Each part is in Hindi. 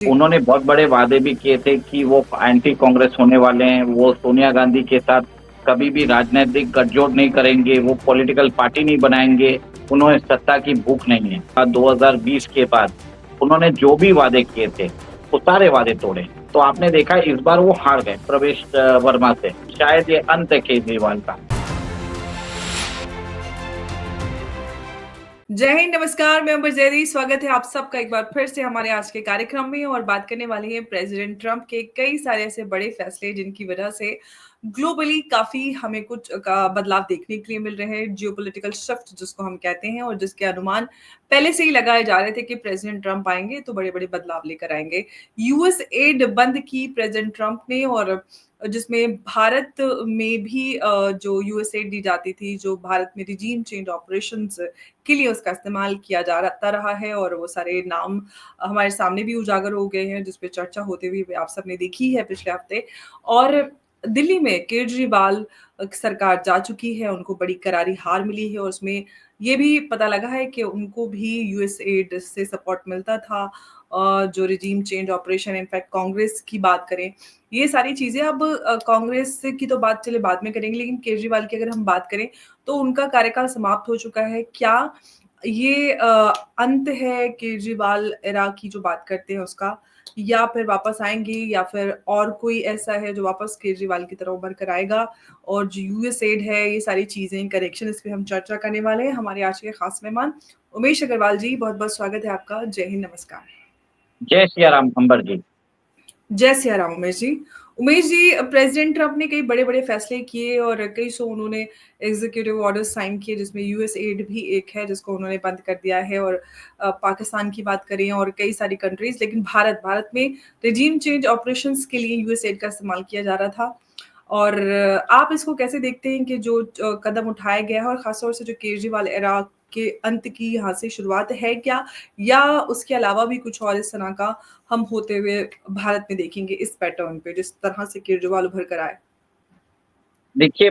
जी। उन्होंने बहुत बड़े वादे भी किए थे कि वो एंटी कांग्रेस होने वाले हैं, वो सोनिया गांधी के साथ कभी भी राजनीतिक गठजोड़ नहीं करेंगे, वो पॉलिटिकल पार्टी नहीं बनाएंगे, उन्हें सत्ता की भूख नहीं है। 2020 के बाद उन्होंने जो भी वादे किए थे, वो सारे वादे तोड़े। तो आपने देखा इस बार वो हार गए प्रवेश वर्मा से। शायद ये अंत है केजरीवाल का। जय हिंद, नमस्कार। मैं अंबर जैदी। स्वागत है आप सबका एक बार फिर से हमारे आज के कार्यक्रम में और बात करने वाले हैं प्रेसिडेंट ट्रंप के कई सारे ऐसे बड़े फैसले जिनकी वजह से ग्लोबली काफी हमें कुछ का बदलाव देखने के लिए मिल रहे हैं। जियोपॉलिटिकल शिफ्ट जिसको हम कहते हैं और जिसके अनुमान पहले से ही लगाए जा रहे थे कि प्रेसिडेंट ट्रंप आएंगे तो बड़े बड़े बदलाव लेकर आएंगे। यूएस एड बंद की प्रेसिडेंट ट्रंप ने, और जिसमें भारत में भी जो यूएसएड दी जाती थी, जो भारत में रिजीम चेंज ऑपरेशंस के लिए उसका इस्तेमाल किया जाता रहा है, और वो सारे नाम हमारे सामने भी उजागर हो गए हैं जिसपे चर्चा होते हुए आप सबने देखी है पिछले हफ्ते। और दिल्ली में केजरीवाल सरकार जा चुकी है, उनको बड़ी करारी हार मिली है और उसमें ये भी पता लगा है कि उनको भी यूएसएड से सपोर्ट मिलता था। जो regime change operation, in fact Congress की बात करें, ये सारी चीजें अब कांग्रेस की तो बात चले बाद में करेंगे, लेकिन केजरीवाल की अगर हम बात करें तो उनका कार्यकाल समाप्त हो चुका है। क्या ये अंत है केजरीवाल एरा की जो बात करते हैं उसका, या फिर वापस आएंगे, या फिर और कोई ऐसा है जो वापस केजरीवाल की तरह उभर कर आएगा? और जो यूएसएड है, ये सारी चीजें, करेक्शन, इस पे हम चर्चा करने वाले हैं। हमारे आज के खास मेहमान उमेश अग्रवाल जी, बहुत बहुत स्वागत है आपका। जय हिंद, नमस्कार। जय सिया राम अंबर जी। जय सिया राम उमेश जी। उमेश जी, प्रेसिडेंट ट्रंप ने कई बड़े-बड़े फैसले किए और कई सौ उन्होंने एग्जीक्यूटिव ऑर्डर्स साइन किए, जिसमें यूएस एड भी एक है जिसको उन्होंने बंद कर दिया है। और पाकिस्तान की बात करें और कई सारी कंट्रीज, लेकिन भारत में रिजीम चेंज ऑपरेशंस के लिए यूएस एड का इस्तेमाल किया जा रहा था। और आप इसको कैसे देखते हैं कि जो कदम उठाया गया है, और खासतौर से जो केजरीवाल एरा के अंत की यहाँ से शुरुआत है क्या, या उसके अलावा भी कुछ और इस तरह का हम होते हुए भारत में देखेंगे इस पैटर्न पे, जिस तरह से केजरीवाल उभर कर आए? देखिए,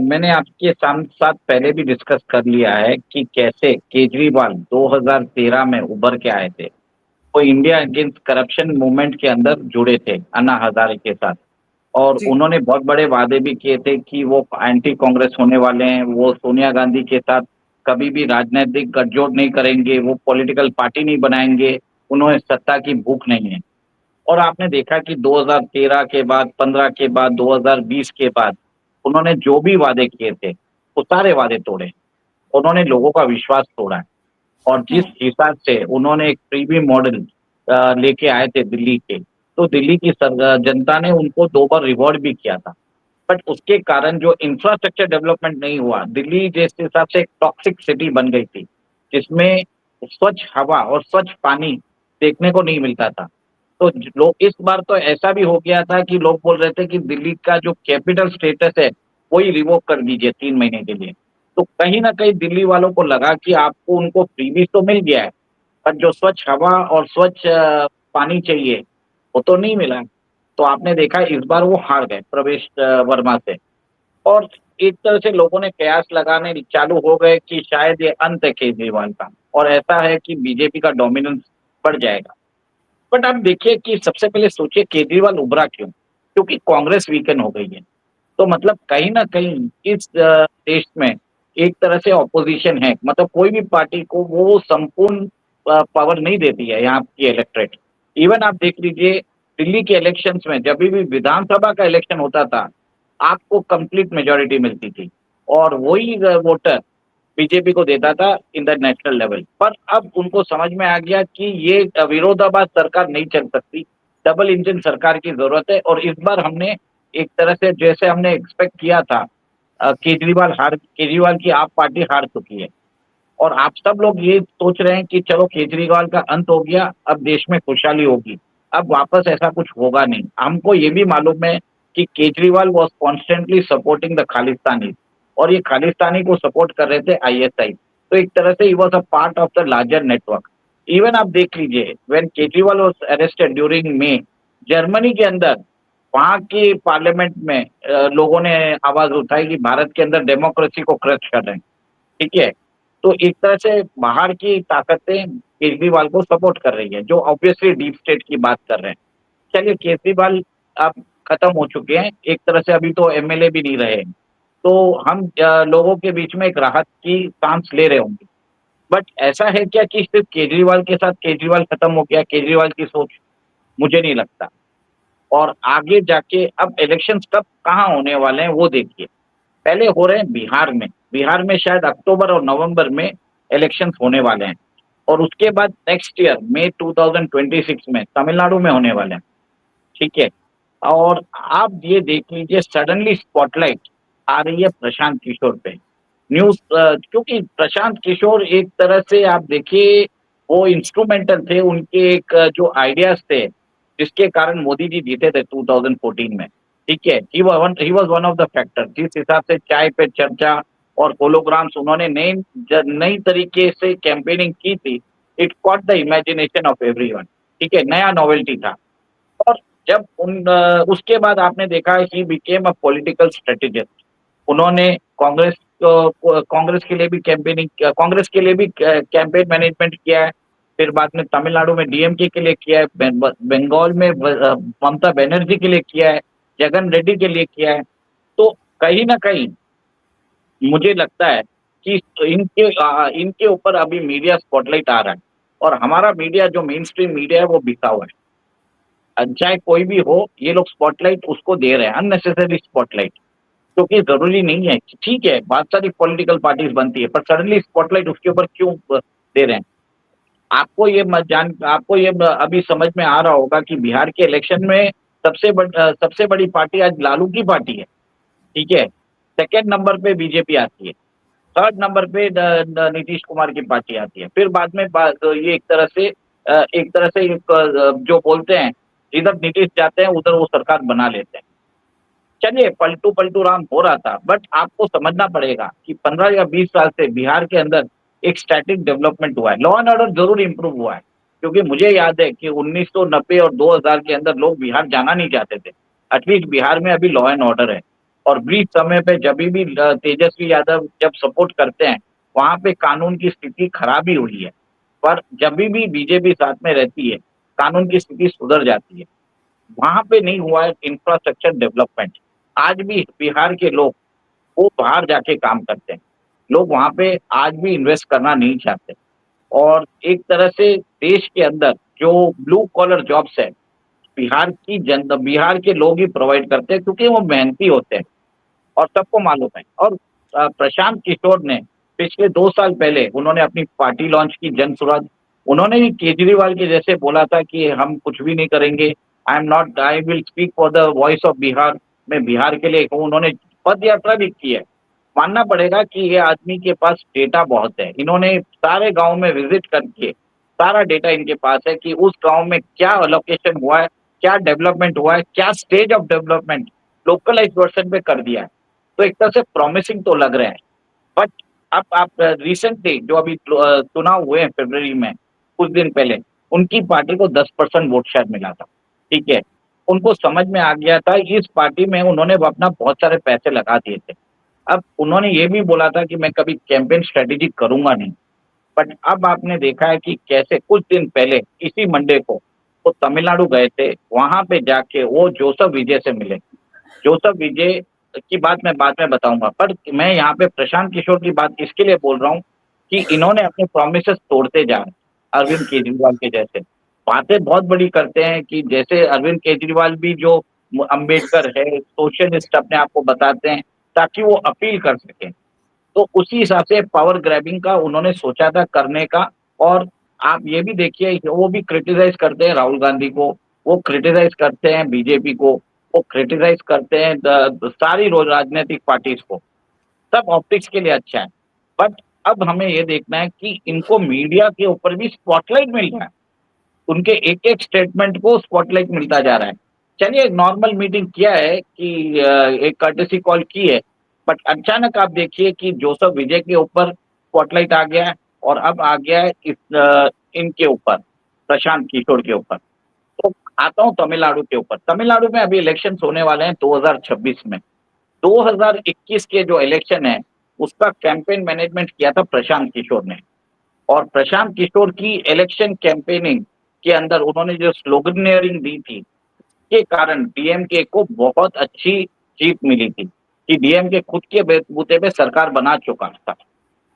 मैंने आपके साथ पहले भी डिस्कस कर लिया है कि कैसे केजरीवाल 2013 में उभर के आए थे। वो इंडिया अगेंस्ट करप्शन मूवमेंट के अंदर जुड़े थे अन्ना हजारे के साथ। और जी। उन्होंने बहुत बड़े वादे भी किए थे कि वो एंटी कांग्रेस होने वाले हैं, वो सोनिया गांधी के साथ कभी भी राजनीतिक गठजोड़ नहीं करेंगे, वो पॉलिटिकल पार्टी नहीं बनाएंगे, उन्हें सत्ता की भूख नहीं है। और आपने देखा कि 2013 के बाद, 15 के बाद, 2020 के बाद उन्होंने जो भी वादे किए थे, वो सारे वादे तोड़े। उन्होंने लोगों का विश्वास तोड़ा है। और जिस हुँ। हिसाब से उन्होंने एक फ्रीबी मॉडल लेके आए थे दिल्ली के, तो दिल्ली की जनता ने उनको 2 बार रिवॉर्ड भी किया था। बट उसके कारण जो इंफ्रास्ट्रक्चर डेवलपमेंट नहीं हुआ, दिल्ली जिस हिसाब से एक टॉक्सिक सिटी बन गई थी, जिसमें स्वच्छ हवा और स्वच्छ पानी देखने को नहीं मिलता था। तो लोग इस बार तो ऐसा भी हो गया था कि लोग बोल रहे थे कि दिल्ली का जो कैपिटल स्टेटस है, वही रिवोक कर दीजिए 3 महीने के लिए। तो कहीं न कहीं दिल्ली वालों को लगा कि आपको उनको फ्रीबीज़ तो मिल गया है, पर जो स्वच्छ हवा और स्वच्छ पानी चाहिए, वो तो नहीं मिला। तो आपने देखा इस बार वो हार गए प्रवेश वर्मा से। और एक तरह से लोगों ने कयास लगाने चालू हो गए कि शायद ये अंत है केजरीवाल का, और ऐसा है कि बीजेपी का डोमिनेंस बढ़ जाएगा। बट आप देखिए कि सबसे पहले सोचिए केजरीवाल उभरा क्यों? क्योंकि कांग्रेस वीकेंड हो गई है। तो मतलब कहीं न कहीं इस देश में एक तरह से ऑपोज़िशन है। मतलब कोई भी पार्टी को वो संपूर्ण पावर नहीं देती है यहाँ की इलेक्टोरेट। इवन आप देख लीजिए दिल्ली के इलेक्शंस में जभी भी विधानसभा का इलेक्शन होता था, आपको कंप्लीट मेजॉरिटी मिलती थी और वही वोटर बीजेपी को देता था इन द नेशनल लेवल। पर अब उनको समझ में आ गया कि ये विरोधाभास सरकार नहीं चल सकती, डबल इंजन सरकार की ज़रूरत है। और इस बार हमने एक तरह से जैसे हमने एक्सपेक्ट किया था, केजरीवाल की आप पार्टी हार चुकी है और आप सब लोग ये सोच रहे हैं कि चलो केजरीवाल का अंत हो गया, अब देश में खुशहाली होगी। अब वापस ऐसा कुछ होगा नहीं। हमको ये भी मालूम है कि Kejriwal was constantly supporting the Khalistanis और ये खालिस्तानी को सपोर्ट कर रहे थे आईएसआई। तो एक तरह से he was a part of the larger network. Even आप देख लीजिए when Kejriwal was arrested during may, Germany के अंदर वहाँ की पार्लियामेंट में लोगों ने आवाज़ उठाई कि भारत के अंदर डेमोक्रेसी को क्रश कर रहे हैं। ठीक है? तो एक तरह से बाहर की ताकतें केजरीवाल को सपोर्ट कर रही है, जो ऑब्वियसली डीप स्टेट की बात कर रहे हैं। चलिए केजरीवाल अब खत्म हो चुके हैं, एक तरह से अभी तो एमएलए भी नहीं रहे हैं। तो हम लोगों के बीच में एक राहत की सांस ले रहे होंगे। बट ऐसा है क्या कि सिर्फ केजरीवाल के साथ केजरीवाल खत्म हो गया, केजरीवाल की सोच? मुझे नहीं लगता। और आगे जाके अब इलेक्शंस कब कहाँ होने वाले हैं वो देखिए। पहले हो रहे हैं बिहार में, बिहार में शायद अक्टूबर और नवंबर में इलेक्शंस होने वाले हैं। और उसके बाद नेक्स्ट ईयर मई 2026 में तमिलनाडु में होने वाले हैं, ठीक है? और आप ये देख लीजिए सडनली स्पॉटलाइट आ रही है प्रशांत किशोर पे। न्यूज़ क्योंकि प्रशांत किशोर एक तरह से आप देखिए वो इंस्ट्रूमेंटल थे, उनके एक जो आइडियाज़ थे, जिसके कारण मोदी जी जीते थे 2014 में, ठीक है? He was one of the factor जिस हिसाब से चाय पे चर्चा और होलोग्राम्स उन्होंने नई तरीके से कैंपेनिंग की थी, it caught the imagination of everyone, ठीक है? नया नॉवेल्टी था। और जब उसके बाद आपने देखा he became a political strategist. उन्होंने कांग्रेस के लिए भी कांग्रेस के लिए भी कैंपेन मैनेजमेंट किया है। फिर बाद में तमिलनाडु में डीएमके के लिए किया है, बंगाल में ममता बनर्जी के लिए किया है, जगन रेड्डी के लिए किया है। तो कहीं न कहीं मुझे लगता है कि इनके ऊपर अभी मीडिया स्पॉटलाइट आ रहा है और हमारा मीडिया जो मेन स्ट्रीम मीडिया है वो बिका हुआ है। चाहे कोई भी हो, ये लोग स्पॉटलाइट उसको दे रहे हैं, अननेसेसरी स्पॉटलाइट। क्योंकि ज़रूरी नहीं है, ठीक है, बहुत सारी पॉलिटिकल पार्टीज़ बनती है, पर सडनली स्पॉटलाइट उसके ऊपर क्यों दे रहे हैं? आपको ये अभी समझ में आ रहा होगा कि बिहार के इलेक्शन में सबसे बड़ी पार्टी आज लालू की पार्टी है, ठीक है? सेकंड नंबर पे बीजेपी आती है, थर्ड नंबर पे नीतीश कुमार की पार्टी आती है। फिर बाद में ये जो बोलते हैं, इधर नीतीश जाते हैं, उधर वो सरकार बना लेते हैं। चलिए पलटू-पलटू राम हो रहा था, बट आपको समझना पड़ेगा कि 15 या 20 साल से बिहार के अंदर एक स्टैटिक डेवलपमेंट हुआ है। लॉ एंड ऑर्डर ज़रूर इम्प्रूव हुआ है, क्योंकि मुझे याद है कि 1990 और 2000 के अंदर लोग बिहार जाना नहीं चाहते थे। एटलीस्ट बिहार में अभी लॉ एंड ऑर्डर है। और ब्रीच समय पे जभी भी तेजस्वी यादव जब सपोर्ट करते हैं, वहाँ पे कानून की स्थिति खराब ही हुई है। पर जभी भी बीजेपी साथ में रहती है, कानून की स्थिति सुधर जाती है। वहाँ पे नहीं हुआ है इंफ्रास्ट्रक्चर डेवलपमेंट। आज भी बिहार के लोग वो बाहर जाके काम करते हैं। लोग वहाँ पे आज भी इन्वेस्ट करना नहीं चाहते और एक तरह से देश के अंदर जो ब्लू कॉलर जॉब्स है, बिहार के लोग ही प्रोवाइड करते हैं क्योंकि वो मेहनती होते हैं और सबको मालूम है। और प्रशांत किशोर ने पिछले 2 साल पहले उन्होंने अपनी पार्टी लॉन्च की जन सुराज। उन्होंने भी केजरीवाल के जैसे बोला था कि हम कुछ भी नहीं करेंगे, I will speak for the voice of Bihar, मैं बिहार के लिए हूँ। उन्होंने पद यात्रा भी की है। मानना पड़ेगा कि ये आदमी के पास डेटा बहुत है। इन्होंने सारे गाँव में विज़िट करके सारा डेटा इनके पास है कि उस गाँव में क्या एलोकेशन हुआ है, क्या डेवलपमेंट हुआ है, क्या स्टेज ऑफ डेवलपमेंट लोकलाइज़्ड वर्ज़न पे कर दिया है। तो एक तरह से प्रॉमिसिंग तो लग रहे हैं। बट अब आप रिसेंटली जो अभी चुनाव हुए हैं फ़रवरी में, कुछ दिन पहले, उनकी पार्टी को 10% वोट शायद मिला था, ठीक है? उनको समझ में आ गया था इस पार्टी में उन्होंने अपना बहुत सारे पैसे लगा दिए थे। अब उन्होंने ये भी बोला था कि मैं कभी कैंपेन स्ट्रैटेजी करूँगा नहीं। बट अब आपने देखा है कि कैसे कुछ दिन पहले इसी मंडे को वो तमिलनाडु गए थे, वहाँ पे जाके वो जोसेफ विजय से मिले। जोसेफ विजय की बात मैं बाद में बताऊँगा, पर मैं यहाँ पे प्रशांत किशोर की बात इसके लिए बोल रहा हूँ कि इन्होंने अपने प्रॉमिसेस तोड़ते जा रहे हैं, अरविंद केजरीवाल के जैसे। बातें बहुत बड़ी करते हैं कि जैसे अरविंद केजरीवाल भी जो अम्बेडकर है, सोशलिस्ट अपने आप को बताते हैं, ताकि वो अपील कर सकें। तो उसी हिसाब से पावर ग्रैबिंग का उन्होंने सोचा था करने का। और आप ये भी देखिए वो भी क्रिटिसाइज़ करते हैं राहुल गांधी को, वो क्रिटिसाइज़ करते हैं बीजेपी को, वो क्रिटिसाइज़ करते हैं सारी राजनीतिक पार्टीज़ को। सब ऑप्टिक्स के लिए अच्छा है। बट अब हमें ये देखना है कि इनको मीडिया के ऊपर भी स्पॉटलाइट मिल रहा है। उनके एक-एक स्टेटमेंट को स्पॉटलाइट मिलता जा रहा है। चलिए एक नॉर्मल मीटिंग किया है कि एक कर्टेसी कॉल की है, बट अचानक आप देखिए कि जोसेफ विजय के ऊपर स्पॉटलाइट आ गया है और अब आ गया है इनके ऊपर, प्रशांत किशोर के ऊपर। तो आता हूँ तमिलनाडु के ऊपर। तमिलनाडु में अभी इलेक्शंस होने वाले हैं 2026 में। 2021 के जो इलेक्शन है, उसका कैंपेन मैनेजमेंट किया था प्रशांत किशोर ने। और प्रशांत किशोर की इलेक्शन कैंपेनिंग के अंदर उन्होंने जो स्लोगनियरिंग दी थी, के कारण डीएमके को बहुत अच्छी जीत मिली थी कि डीएमके खुद के बूते पे सरकार बना चुका था।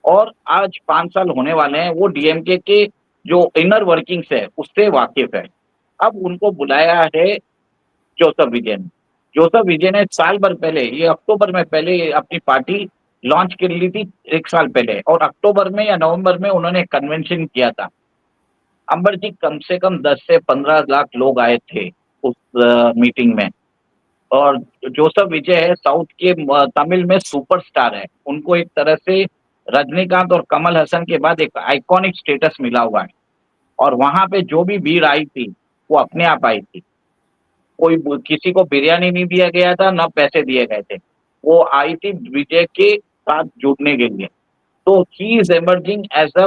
और आज 5 साल होने वाले हैं, वो डीएमके के जो इनर वर्किंग्स है, उससे वाकिफ है। अब उनको बुलाया है जोसेफ विजय ने। जोसेफ विजय ने साल भर पहले, ये अक्टूबर में पहले अपनी पार्टी लॉन्च कर ली थी 1 साल पहले, और अक्टूबर में या नवंबर में उन्होंने कन्वेंशन किया था। अंबर जी, कम से कम 10 से 15 लाख लोग आए थे उस मीटिंग में। और जोसेफ विजय है साउथ के तमिल में सुपरस्टार है। उनको एक तरह से रजनीकांत और कमल हसन के बाद एक आइकॉनिक स्टेटस मिला हुआ है। और वहां पे जो भी भीड़ आई थी, वो अपने आप आई थी। किसी को बिरयानी नहीं दिया गया था, ना पैसे दिए गए थे। वो आई थी विजय के साथ जुड़ने के लिए। तो he is emerging as a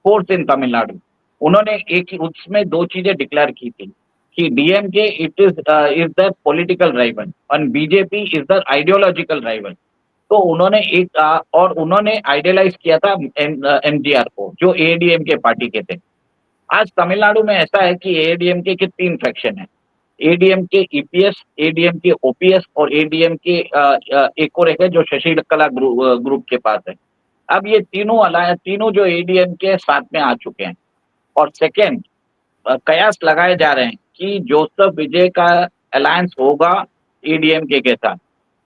force in Tamil Nadu. उन्होंने एक उसमें 2 चीजें डिक्लेयर की थी कि DMK is the political rival और BJP is the ideological rival. तो उन्होंने और उन्होंने आइडियलाइज किया था एमजीआर को, जो एडीएमके पार्टी के थे। आज तमिलनाडु में ऐसा है कि एडीएमके के 3 फैक्शन है। एडीएमके ईपीएस, एडीएमके ओपीएस और एडीएमके एक और एक है जो शशि कला ग्रुप के पास है। अब ये तीनों जो एडीएमके साथ में आ चुके हैं। और सेकेंड, कयास लगाए जा रहे हैं कि जोसेफ विजय का अलायंस होगा एडीएमके के साथ।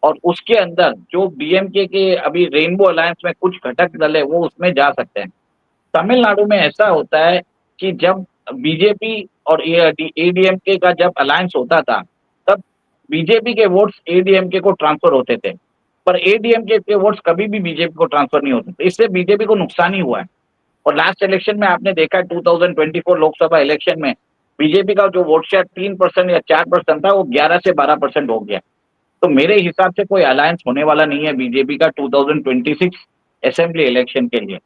और उसके अंदर जो डीएमके के अभी रेनबो अलायंस में कुछ घटक दल है, वो उसमें जा सकते हैं। तमिलनाडु में ऐसा होता है कि जब बीजेपी और एडीएमके का जब अलायंस होता था, तब बीजेपी के वोट्स एडीएमके को ट्रांसफर होते थे, पर एडीएमके के वोट्स कभी भी बीजेपी को ट्रांसफर नहीं होते थे। इससे बीजेपी को नुकसान ही हुआ है। और लास्ट इलेक्शन में आपने देखा 2024 लोकसभा इलेक्शन में बीजेपी का जो वोट शेयर 3% या 4% था, वो 11 से 12% हो गया। तो मेरे हिसाब से कोई अलायंस होने वाला नहीं है बीजेपी का 2026 असेंबली इलेक्शन के लिए।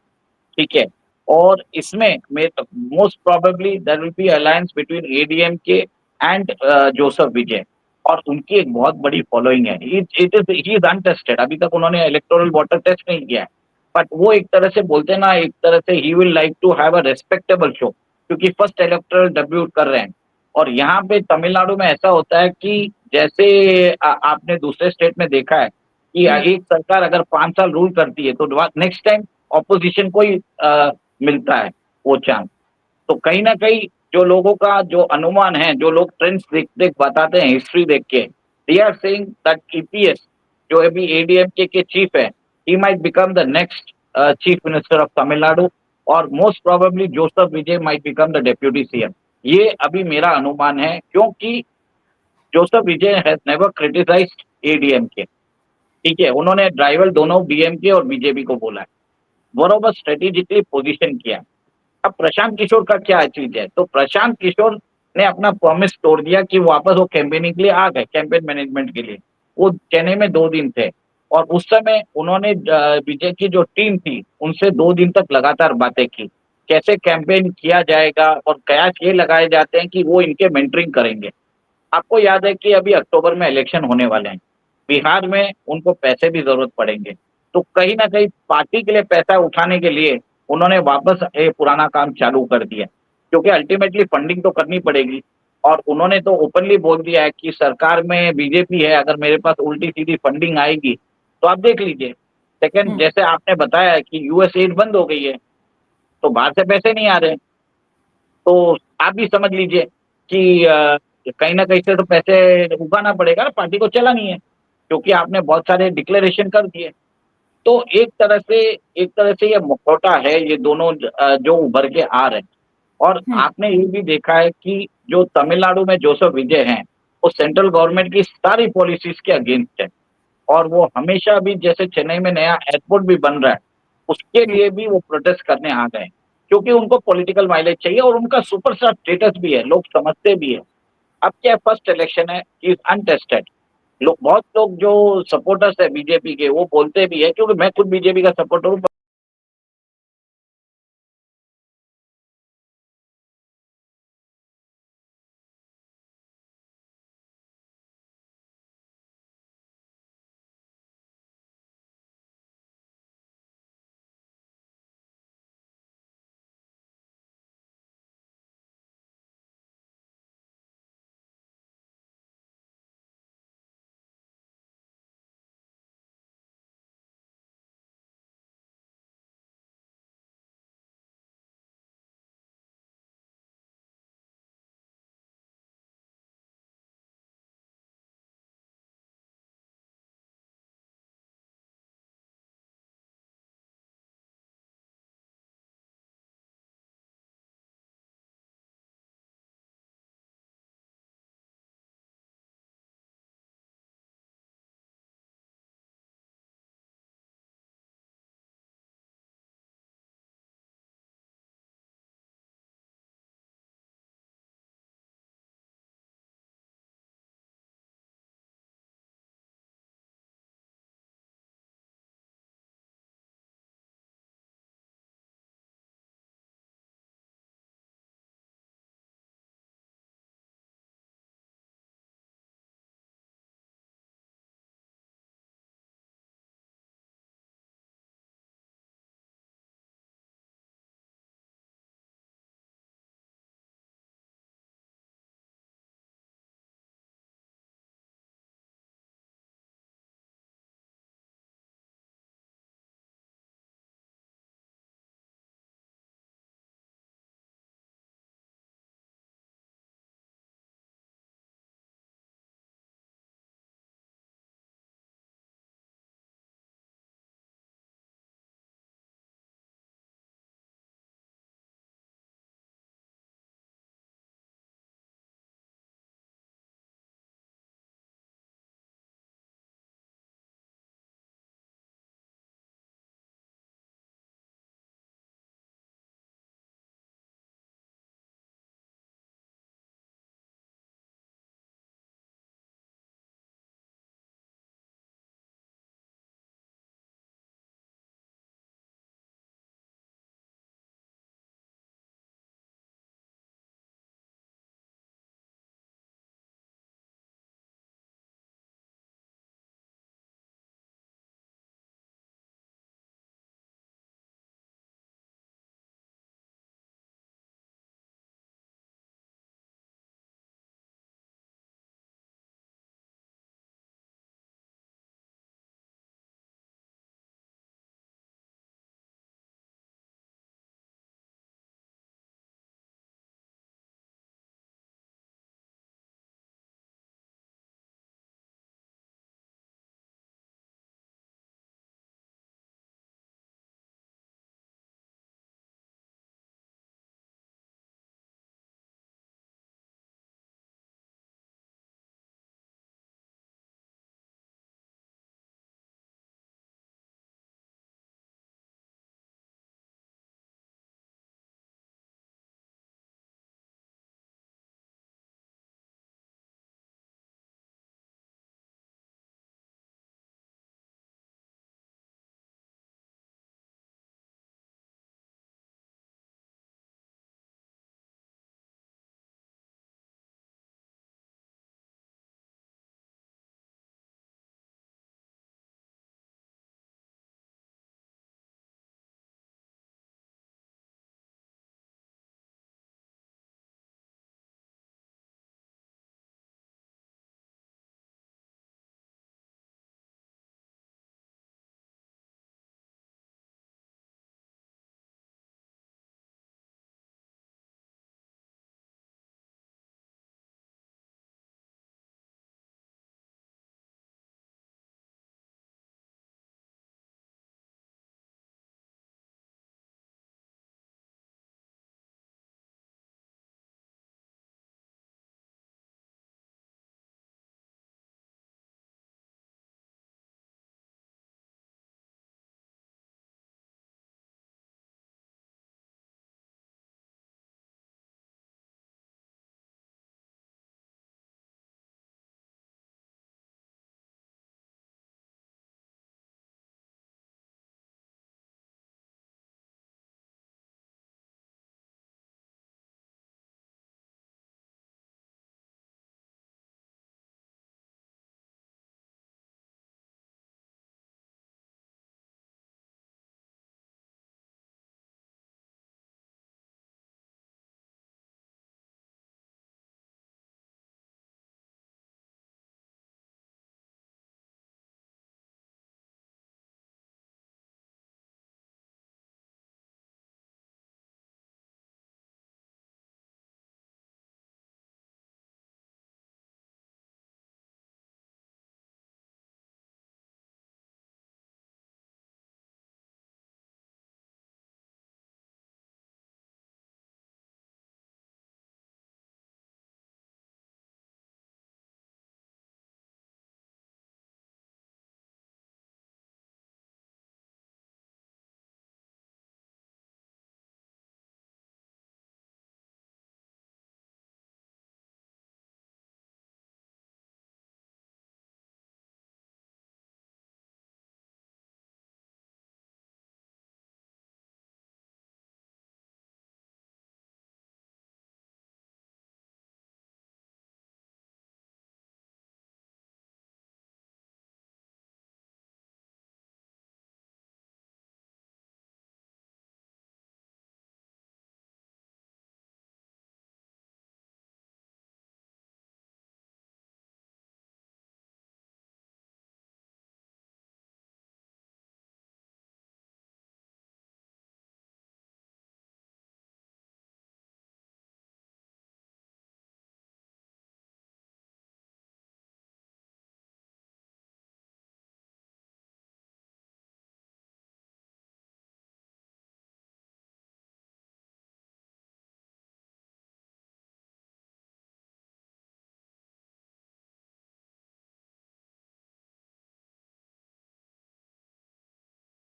ठीक है। और इसमें most probably there will be alliance between ADMK and Joseph Vijay. और उनकी एक बहुत बड़ी फॉलोइंग है। He is untested. अभी तक उन्होंने इलेक्टोरल वाटर टेस्ट नहीं किया है। बट वो एक तरह से बोलते हैं ना, एक तरह से ही will like to have a respectable show, क्योंकि फर्स्ट इलेक्टोरल डेब्यूट कर रहे हैं। और यहाँ पे तमिलनाडु में ऐसा होता है कि जैसे आपने दूसरे स्टेट में देखा है कि एक सरकार अगर 5 साल रूल करती है, तो नेक्स्ट टाइम ऑपोजिशन को ही मिलता है वो चांस। तो कहीं ना कहीं जो लोगों का जो अनुमान है, जो लोग ट्रेंड्स देख देख बताते हैं, हिस्ट्री देख के, they are saying that EPS जो अभी एडीएमके के चीफ है, he might become the next chief minister of Tamil Nadu. और most probably Joseph Vijay might become the deputy CM. ये अभी मेरा अनुमान है, क्योंकि Joseph Vijay has never criticised ADMK. ठीक है, उन्होंने ड्राइवल दोनों डीएमके और बीजेपी को बोला है, बरोबर स्ट्रेटेजिकली पोजीशन किया। अब प्रशांत किशोर का क्या चीज है, तो प्रशांत किशोर ने अपना प्रॉमिस तोड़ दिया कि वापस वो कैंपेनिंग के लिए आ गए, कैंपेन मैनेजमेंट के लिए। वो चेन्नई में 2 दिन थे, और उस समय उन्होंने विजय की जो टीम थी उनसे 2 दिन तक लगातार बातें की, कैसे कैंपेन किया जाएगा। और कयास ये लगाए जाते हैं कि वो इनके मेंटरिंग करेंगे। आपको याद है कि अभी अक्टूबर में इलेक्शन होने वाले हैं, बिहार में उनको पैसे भी जरूरत पड़ेंगे। तो कहीं ना कहीं पार्टी के लिए पैसा उठाने के लिए उन्होंने वापस ये पुराना काम चालू कर दिया, क्योंकि अल्टीमेटली फंडिंग तो करनी पड़ेगी। और उन्होंने तो ओपनली बोल दिया है कि सरकार में बीजेपी है, अगर मेरे पास उल्टी सीधी फंडिंग आएगी तो आप देख लीजिए। सेकंड, जैसे आपने बताया कि यूएस एड बंद हो गई है, तो बाहर से पैसे नहीं आ रहे, तो आप भी समझ लीजिए कि कहीं ना कहीं से तो पैसे उगाना पड़ेगा ना, पार्टी को चलानी है, क्योंकि आपने बहुत सारे डिक्लेरेशन कर दिए। तो एक तरह से ये मुखौटा है, ये दोनों जो उभर के आ रहे हैं। और आपने ये भी देखा है कि जो तमिलनाडु में जोसेफ विजय हैं, वो सेंट्रल गवर्नमेंट की सारी पॉलिसीज के अगेंस्ट है। और वो हमेशा भी, जैसे चेन्नई में नया एयरपोर्ट भी बन रहा है, उसके लिए भी वो प्रोटेस्ट करने आ गए, क्योंकि उनको पॉलिटिकल माइलेज चाहिए और उनका सुपरस्टार स्टेटस भी है, लोग समझते भी है। अब क्या फर्स्ट इलेक्शन है, इज अनटेस्टेड। बहुत लोग जो सपोर्टर्स है बीजेपी के, वो बोलते भी है, क्योंकि मैं खुद बीजेपी का सपोर्टर हूँ।